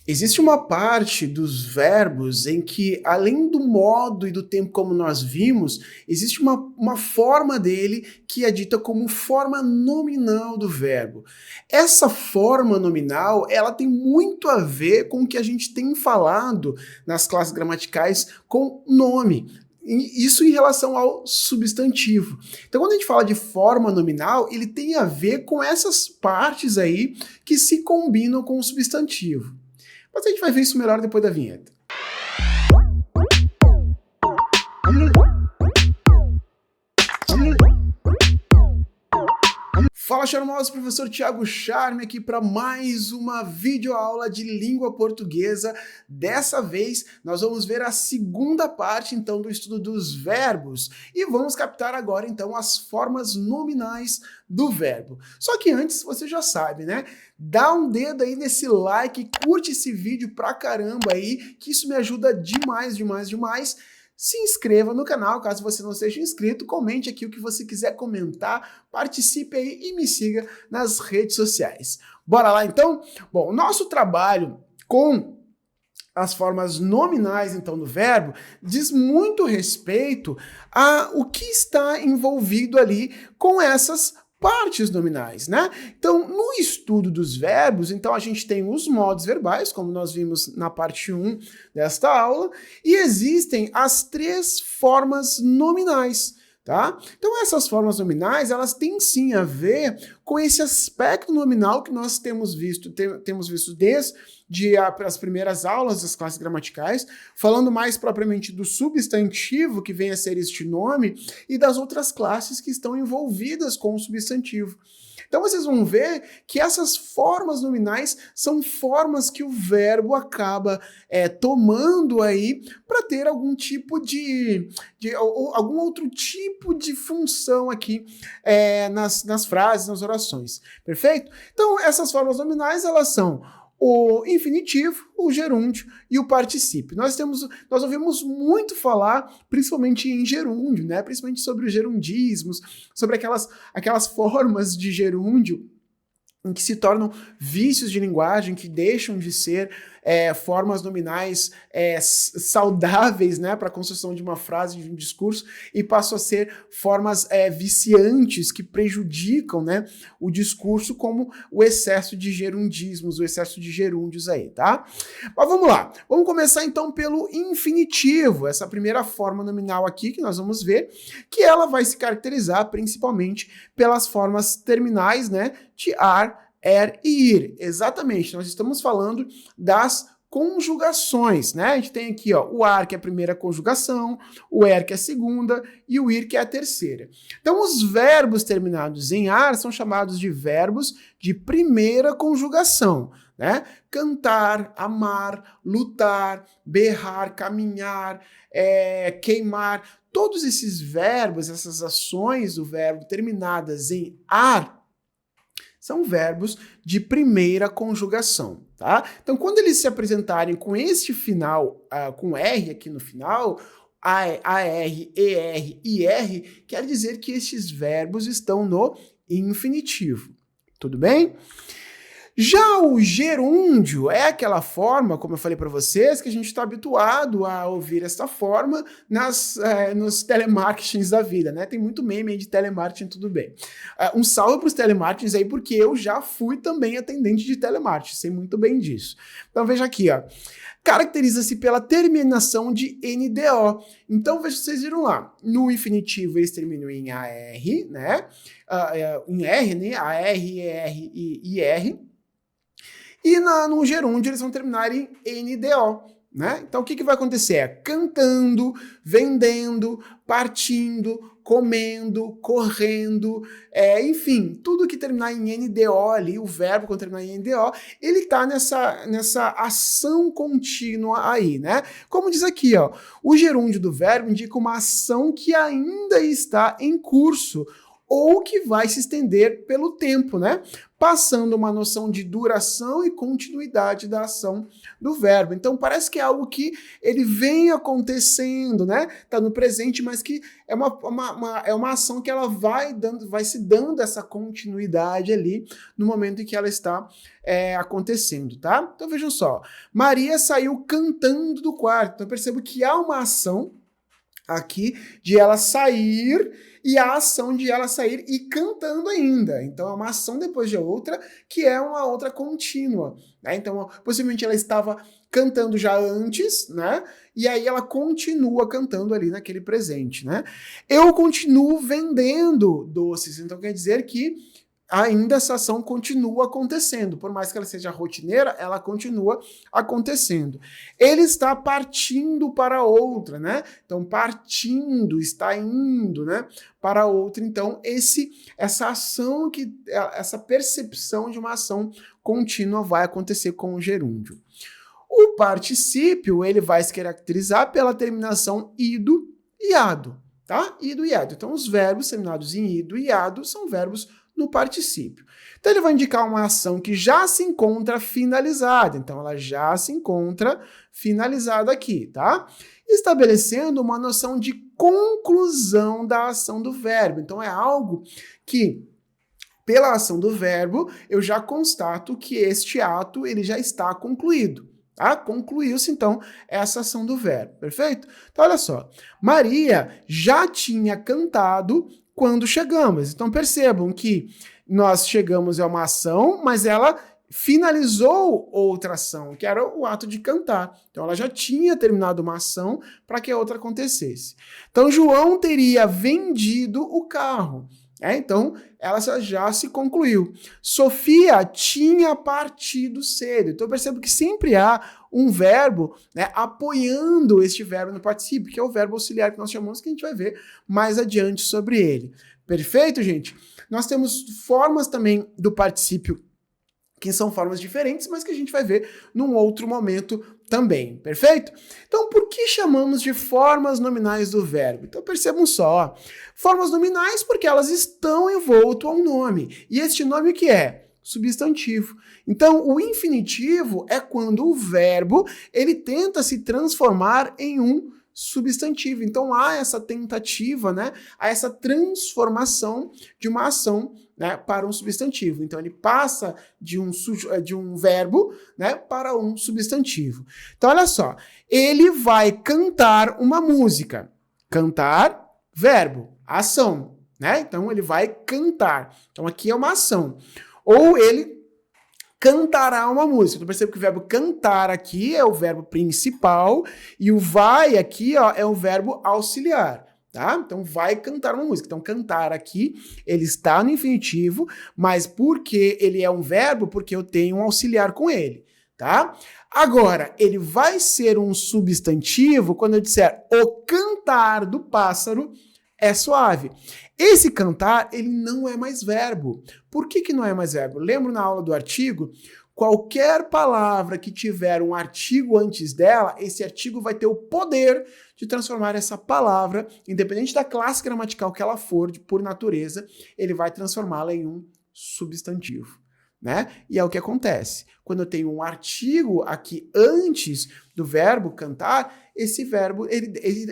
Existe uma parte dos verbos em que, além do modo e do tempo como nós vimos, existe uma forma dele que é dita como forma nominal do verbo. Essa forma nominal, ela tem muito a ver com o que a gente tem falado nas classes gramaticais com nome. Isso em relação ao substantivo. Então, quando a gente fala de forma nominal, ele tem a ver com essas partes aí que se combinam com o substantivo. Mas a gente vai ver isso melhor depois da vinheta. Fala, charmosos, professor Thiago Charme aqui para mais uma videoaula de língua portuguesa. Dessa vez, nós vamos ver a segunda parte, então, do estudo dos verbos e vamos captar agora, então, as formas nominais do verbo. Só que antes, você já sabe, né? Dá um dedo aí nesse like, curte esse vídeo pra caramba aí, que isso me ajuda demais, demais, demais. Se inscreva no canal, caso você não seja inscrito, comente aqui o que você quiser comentar, participe aí e me siga nas redes sociais. Bora lá então? Bom, o nosso trabalho com as formas nominais, então, do verbo, diz muito respeito a o que está envolvido ali com essas partes nominais, né? Então, no estudo dos verbos, então a gente tem os modos verbais, como nós vimos na parte 1 desta aula, e existem as 3 formas nominais, tá? Então, essas formas nominais, elas têm sim a ver com esse aspecto nominal que nós temos visto desde as primeiras aulas das classes gramaticais, falando mais propriamente do substantivo, que vem a ser este nome, e das outras classes que estão envolvidas com o substantivo. Então vocês vão ver que essas formas nominais são formas que o verbo acaba tomando aí para ter algum tipo ou algum outro tipo de função aqui nas frases, nas orações. Perfeito? Então essas formas nominais, elas são o infinitivo, o gerúndio e o particípio. Nós ouvimos muito falar, principalmente em gerúndio, né? Principalmente sobre os gerundismos, sobre aquelas formas de gerúndio em que se tornam vícios de linguagem, que deixam de ser formas nominais saudáveis, né, para a construção de uma frase, de um discurso, e passam a ser formas viciantes que prejudicam, né, o discurso, como o excesso de gerundismos, o excesso de gerúndios aí, tá? Mas vamos lá, vamos começar então pelo infinitivo, essa primeira forma nominal aqui que nós vamos ver, que ela vai se caracterizar principalmente pelas formas terminais, né, de ar, e ir. Exatamente, nós estamos falando das conjugações, né? A gente tem aqui, ó, o ar, que é a primeira conjugação, o que é a segunda, e o ir, que é a terceira. Então, os verbos terminados em ar são chamados de verbos de primeira conjugação, né? Cantar, amar, lutar, berrar, caminhar, queimar. Todos esses verbos, essas ações do verbo terminadas em ar, são verbos de primeira conjugação, tá? Então, quando eles se apresentarem com este final, com R aqui no final, AR, ER, IR, quer dizer que estes verbos estão no infinitivo. Tudo bem? Já o gerúndio é aquela forma, como eu falei para vocês, que a gente está habituado a ouvir esta forma nos telemarketings da vida, né? Tem muito meme aí de telemarketing, tudo bem. Um salve para os telemarketings aí, porque eu já fui também atendente de telemarketing, sei muito bem disso. Então veja aqui, ó. Caracteriza-se pela terminação de NDO. Então, veja, vocês viram lá, no infinitivo eles terminam em AR, né? Em R, né? AR, ER e IR. E no gerúndio eles vão terminar em NDO, né? Então o que vai acontecer? Cantando, vendendo, partindo, comendo, correndo, enfim, tudo que terminar em NDO ali, o verbo quando terminar em NDO, ele está nessa ação contínua aí, né? Como diz aqui, ó, o gerúndio do verbo indica uma ação que ainda está em curso, ou que vai se estender pelo tempo, né? Passando uma noção de duração e continuidade da ação do verbo. Então parece que é algo que ele vem acontecendo, né? Tá no presente, mas que é uma ação que ela vai se dando essa continuidade ali no momento em que ela está acontecendo, tá? Então vejam só, Maria saiu cantando do quarto. Então eu percebo que há uma ação aqui de ela sair e a ação de ela sair e cantando ainda. Então é uma ação depois de outra que é uma outra contínua, né? Então possivelmente ela estava cantando já antes, né? E aí ela continua cantando ali naquele presente, né? Eu continuo vendendo doces. Então quer dizer que ainda essa ação continua acontecendo. Por mais que ela seja rotineira, ela continua acontecendo. Ele está partindo para outra, né? Então, partindo, está indo, né? Para outra. Então, essa ação, essa percepção de uma ação contínua vai acontecer com o gerúndio. O particípio, ele vai se caracterizar pela terminação ido e ado, tá? Ido e ado. Então, os verbos terminados em ido e ado são verbos no particípio. Então ele vai indicar uma ação que já se encontra finalizada. Então ela já se encontra finalizada aqui, tá? Estabelecendo uma noção de conclusão da ação do verbo. Então é algo que, pela ação do verbo, eu já constato que este ato ele já está concluído. Tá? Concluiu-se, então, essa ação do verbo, perfeito? Então, olha só. Maria já tinha cantado quando chegamos. Então, percebam que nós chegamos a uma ação, mas ela finalizou outra ação, que era o ato de cantar. Então, ela já tinha terminado uma ação para que a outra acontecesse. Então, João teria vendido o carro. Então, ela já se concluiu. Sofia tinha partido cedo. Então, eu percebo que sempre há um verbo, né, apoiando este verbo no particípio, que é o verbo auxiliar que nós chamamos, que a gente vai ver mais adiante sobre ele. Perfeito, gente? Nós temos formas também do particípio que são formas diferentes, mas que a gente vai ver num outro momento também, perfeito? Então, por que chamamos de formas nominais do verbo? Então, percebam só, formas nominais porque elas estão envolto a um nome. E este nome o que é? Substantivo. Então, o infinitivo é quando o verbo ele tenta se transformar em um substantivo. Então, há essa tentativa, né? Há essa transformação de uma ação, né, para um substantivo. Então, ele passa de um verbo, né, para um substantivo. Então, olha só. Ele vai cantar uma música. Cantar, verbo, ação, né? Então, ele vai cantar. Então, aqui é uma ação. Ou ele cantará uma música. Então, percebe que o verbo cantar aqui é o verbo principal e o vai aqui, ó, é o verbo auxiliar. Tá? Então, vai cantar uma música. Então, cantar aqui, ele está no infinitivo, mas porque ele é um verbo, porque eu tenho um auxiliar com ele, tá? Agora, ele vai ser um substantivo quando eu disser o cantar do pássaro é suave. Esse cantar, ele não é mais verbo. Por que não é mais verbo? Lembro na aula do artigo? Qualquer palavra que tiver um artigo antes dela, esse artigo vai ter o poder de transformar essa palavra, independente da classe gramatical que ela for, por natureza, ele vai transformá-la em um substantivo, né? E é o que acontece. Quando eu tenho um artigo aqui antes do verbo cantar, esse verbo,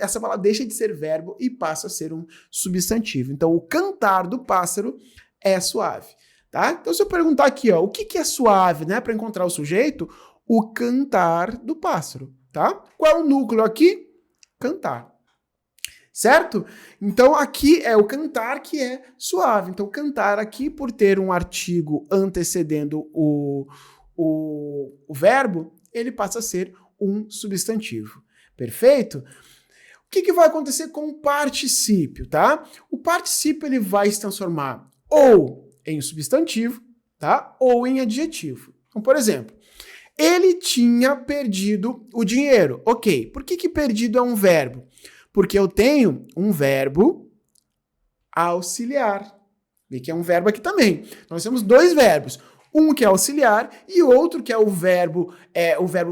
essa palavra deixa de ser verbo e passa a ser um substantivo. Então, o cantar do pássaro é suave. Tá? Então, se eu perguntar aqui, ó, o que é suave, né, para encontrar o sujeito, o cantar do pássaro, tá? Qual é o núcleo aqui? Cantar. Certo? Então, aqui é o cantar que é suave. Então, cantar aqui, por ter um artigo antecedendo o verbo, ele passa a ser um substantivo. Perfeito? O que vai acontecer com o particípio, tá? O particípio, ele vai se transformar ou em substantivo, tá? Ou em adjetivo. Então, por exemplo, ele tinha perdido o dinheiro. Ok, por que perdido é um verbo? Porque eu tenho um verbo auxiliar. Vê que é um verbo aqui também. Nós temos dois verbos. Um que é auxiliar e outro que é o verbo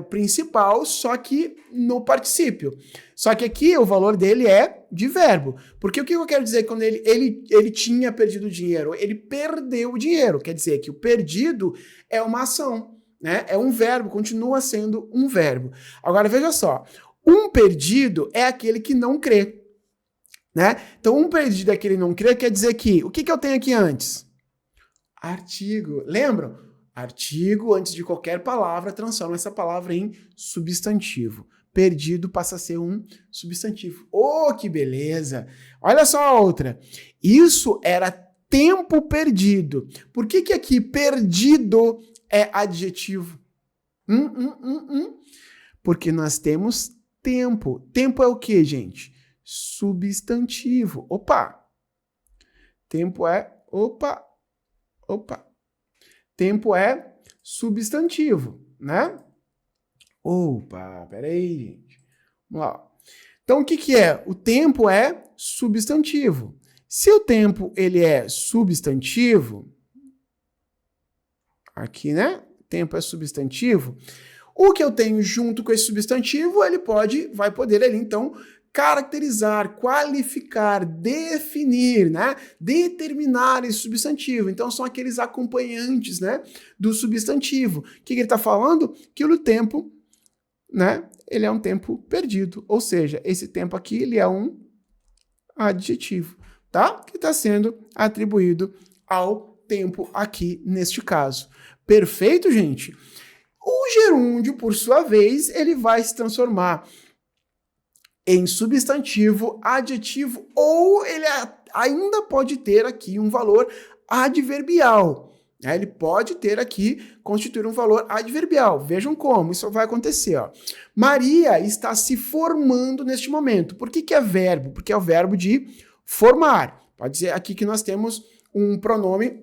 principal, só que no particípio. Só que aqui o valor dele é de verbo. Porque o que eu quero dizer quando ele tinha perdido o dinheiro? Ele perdeu o dinheiro. Quer dizer que o perdido é uma ação, né? É um verbo, continua sendo um verbo. Agora veja só, um perdido é aquele que não crê, né? Então um perdido é aquele que não crê, quer dizer que, o que eu tenho aqui antes? Artigo. Lembram? Artigo, antes de qualquer palavra, transforma essa palavra em substantivo. Perdido passa a ser um substantivo. Oh, que beleza! Olha só a outra. Isso era tempo perdido. Por que aqui perdido é adjetivo? Porque nós temos tempo. Tempo é o que, gente? Substantivo. Opa! Tempo é... Opa! Tempo é substantivo, né? Opa, peraí, gente. Vamos lá. Então, o que é? O tempo é substantivo. Se o tempo ele é substantivo, aqui, né? Tempo é substantivo. O que eu tenho junto com esse substantivo, ele vai poder ali, então, caracterizar, qualificar, definir, né? Determinar esse substantivo. Então, são aqueles acompanhantes, né? Do substantivo. O que ele está falando? Que o tempo, né? Ele é um tempo perdido. Ou seja, esse tempo aqui, ele é um adjetivo, tá? Que está sendo atribuído ao tempo aqui, neste caso. Perfeito, gente? O gerúndio, por sua vez, ele vai se transformar em substantivo, adjetivo, ou ele ainda pode ter aqui um valor adverbial. Ele pode ter aqui, constituir um valor adverbial. Vejam como isso vai acontecer. Ó. Maria está se formando neste momento. Por que é verbo? Porque é o verbo de formar. Pode dizer aqui que nós temos um pronome,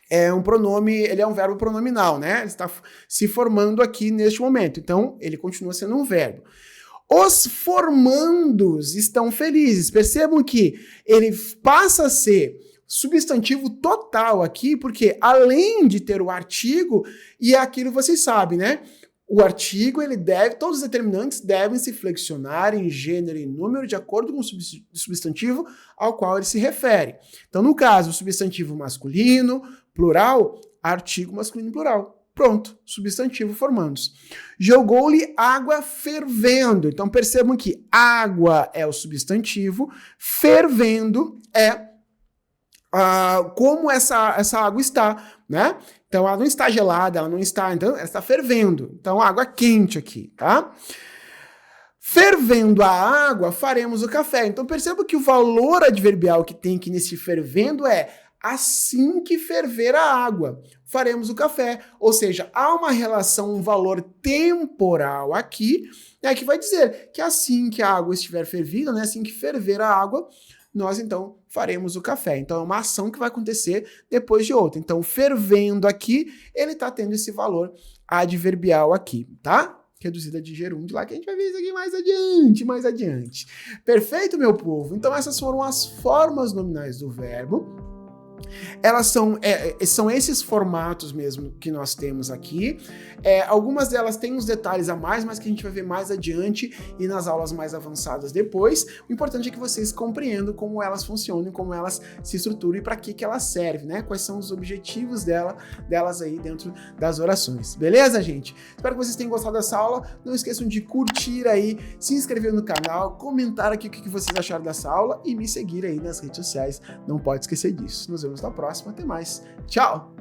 ele é um verbo pronominal, né? Ele está se formando aqui neste momento. Então, ele continua sendo um verbo. Os formandos estão felizes. Percebam que ele passa a ser substantivo total aqui, porque além de ter o artigo, e aquilo vocês sabem, né? O artigo, todos os determinantes devem se flexionar em gênero e número de acordo com o substantivo ao qual ele se refere. Então, no caso, o substantivo masculino, plural, artigo masculino plural. Pronto, substantivo formandos. Jogou-lhe água fervendo. Então percebam que água é o substantivo, fervendo é como essa água está, né? Então ela não está gelada, ela está fervendo. Então água quente aqui, tá? Fervendo a água, faremos o café. Então perceba que o valor adverbial que tem aqui nesse fervendo é assim que ferver a água, faremos o café. Ou seja, há uma relação, um valor temporal aqui, né, que vai dizer que assim que a água estiver fervida, né, assim que ferver a água, nós então faremos o café. Então é uma ação que vai acontecer depois de outra. Então fervendo aqui, ele está tendo esse valor adverbial aqui, tá? Reduzida de gerúndio lá, que a gente vai ver isso aqui mais adiante. Perfeito, meu povo? Então essas foram as formas nominais do verbo. Elas são esses formatos mesmo que nós temos aqui. Algumas delas têm uns detalhes a mais, mas que a gente vai ver mais adiante e nas aulas mais avançadas depois. O importante é que vocês compreendam como elas funcionam, como elas se estruturam e para que elas servem, né? Quais são os objetivos delas aí dentro das orações. Beleza, gente? Espero que vocês tenham gostado dessa aula. Não esqueçam de curtir aí, se inscrever no canal, comentar aqui o que vocês acharam dessa aula e me seguir aí nas redes sociais. Não pode esquecer disso. Nos vemos na próxima. Até mais. Tchau!